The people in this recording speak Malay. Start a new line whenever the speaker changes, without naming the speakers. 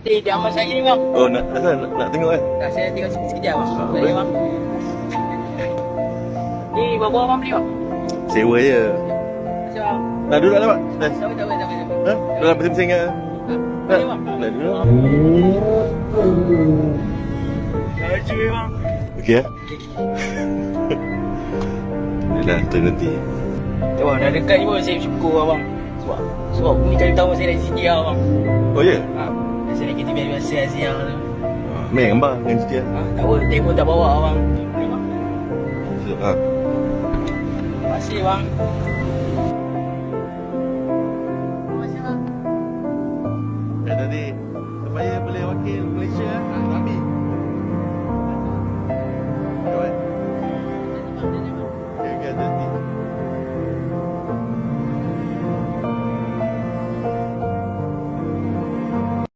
Di amal saya ni bang.
Oh, nak tengok kan?
Tak, saya tengok sekejap bang.
Boleh
Bang. Ni berapa abang beli bang?
Sewa je.
Macam bang.
Nak duduk lah, Pak? Dah.
Tak boleh.
Ha? Dalam mesin-mesin ke?
Boleh bang.
Nak duduk?
Laju bang.
Okey ya? Dah, tu nanti.
Tu bang, dah dekat ni pun saya syukur abang. Sebab ni kali pertama saya naik CTR bang.
Oh, ya?
Ha. Saya naik kereta biasa siang tu.
Main gambar dengan setia.
Ha, tak apa, telefon tak bawa abang. Boleh bang.
Ha.
Terima kasih bang. Terima kasih bang.
Tadi, supaya boleh wakil Malaysia.